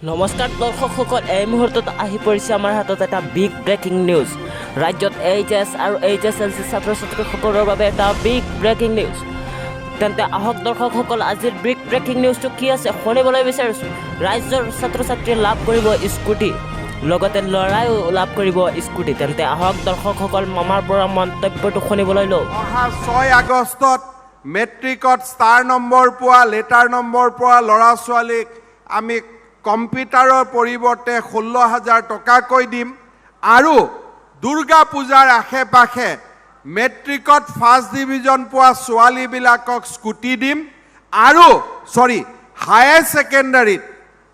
নমস্কাৰ দৰ্শকসকল, এই মুহূৰ্তত আহি পৰিছে আমাৰ হাতত এটা বিগ ব্ৰেকিং নিউজ। ৰাজ্যত এইচএছ আৰু এইচএছএলচি ছাত্ৰ ছাত্ৰীসকলৰ বাবে এটা বিগ ব্ৰেকিং নিউজ। তেন্তে আহক দৰ্শকসকল, আজিৰ বিগ ব্ৰেকিং নিউজটো কি আছে শুনিবলৈ বিচাৰিছোঁ। ৰাজ্যৰ ছাত্ৰ ছাত্ৰীয়ে লাভ কৰিব স্কুটি, লগতে ল'ৰাইও লাভ কৰিব স্কুটি। তেন্তে আহক দৰ্শকসকল, আমাৰ পৰা মন্তব্যটো শুনিবলৈ লওঁ। অহা 6 আগষ্টত মেট্ৰিকত ষ্টাৰ নম্বৰ পোৱা, লেটাৰ নম্বৰ পোৱা ল'ৰা ছোৱালীক আমি কম্পিউটাৰৰ পৰিৱৰ্তে 16,000 টকাকৈ দিম আৰু দুৰ্গা পূজাৰ আশে পাশে মেট্ৰিকত ফাৰ্ষ্ট ডিভিজন পোৱা ছোৱালীবিলাকক স্কুটি দিম আৰু হায়াৰ ছেকেণ্ডাৰীত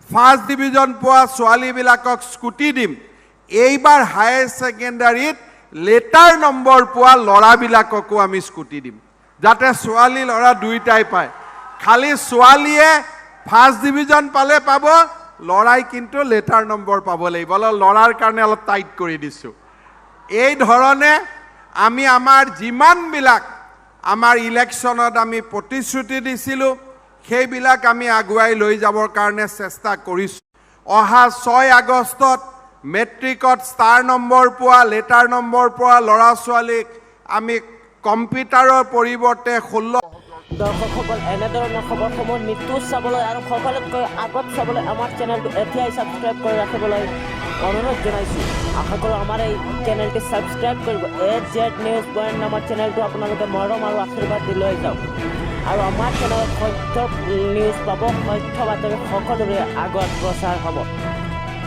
ফাৰ্ষ্ট ডিভিজন পোৱা ছোৱালীবিলাকক স্কুটি দিম। এইবাৰ হায়াৰ ছেকেণ্ডাৰীত লেটাৰ নম্বৰ পোৱা ল'ৰাবিলাককো আমি স্কুটি দিম, যাতে ছোৱালী ল'ৰা দুয়োটাই পায়। খালি ছোৱালীয়ে ফাৰ্ষ্ট ডিভিজন পালে পাব, ল'ৰাই কিন্তু লেটাৰ নম্বৰ পাব লাগিব। ল'ৰাৰ কাৰণে অলপ টাইট কৰি দিছোঁ। এই ধৰণে আমি আমাৰ যিমানবিলাক আমাৰ ইলেকশ্যনত আমি প্ৰতিশ্ৰুতি দিছিলোঁ সেইবিলাক আমি আগুৱাই লৈ যাবৰ কাৰণে চেষ্টা কৰিছোঁ। অহা 6 আগষ্টত মেট্ৰিকত ষ্টাৰ নম্বৰ পোৱা, লেটাৰ নম্বৰ পোৱা ল'ৰা ছোৱালীক আমি কম্পিউটাৰৰ পৰিৱৰ্তে 16। দৰ্শকসকল, এনেধৰণৰ খবৰসমূহ নিউজ চাবলৈ আৰু সকলোতকৈ আগত চাবলৈ আমাৰ চেনেলটো এতিয়াই ছাবস্ক্ৰাইব কৰি ৰাখিবলৈ অনুৰোধ জনাইছোঁ। আশা কৰোঁ আমাৰ এই চেনেলটি ছাবস্ক্ৰাইব কৰিব। AZ নিউজ পইণ্ট নামৰ চেনেলটো আপোনালোকে মৰম আৰু আশীৰ্বাদ দি লৈ যাওক আৰু আমাৰ চেনেলত সত্য নিউজ পাব, সত্য বাতৰি সকলোৰে আগত প্ৰচাৰ হ'ব।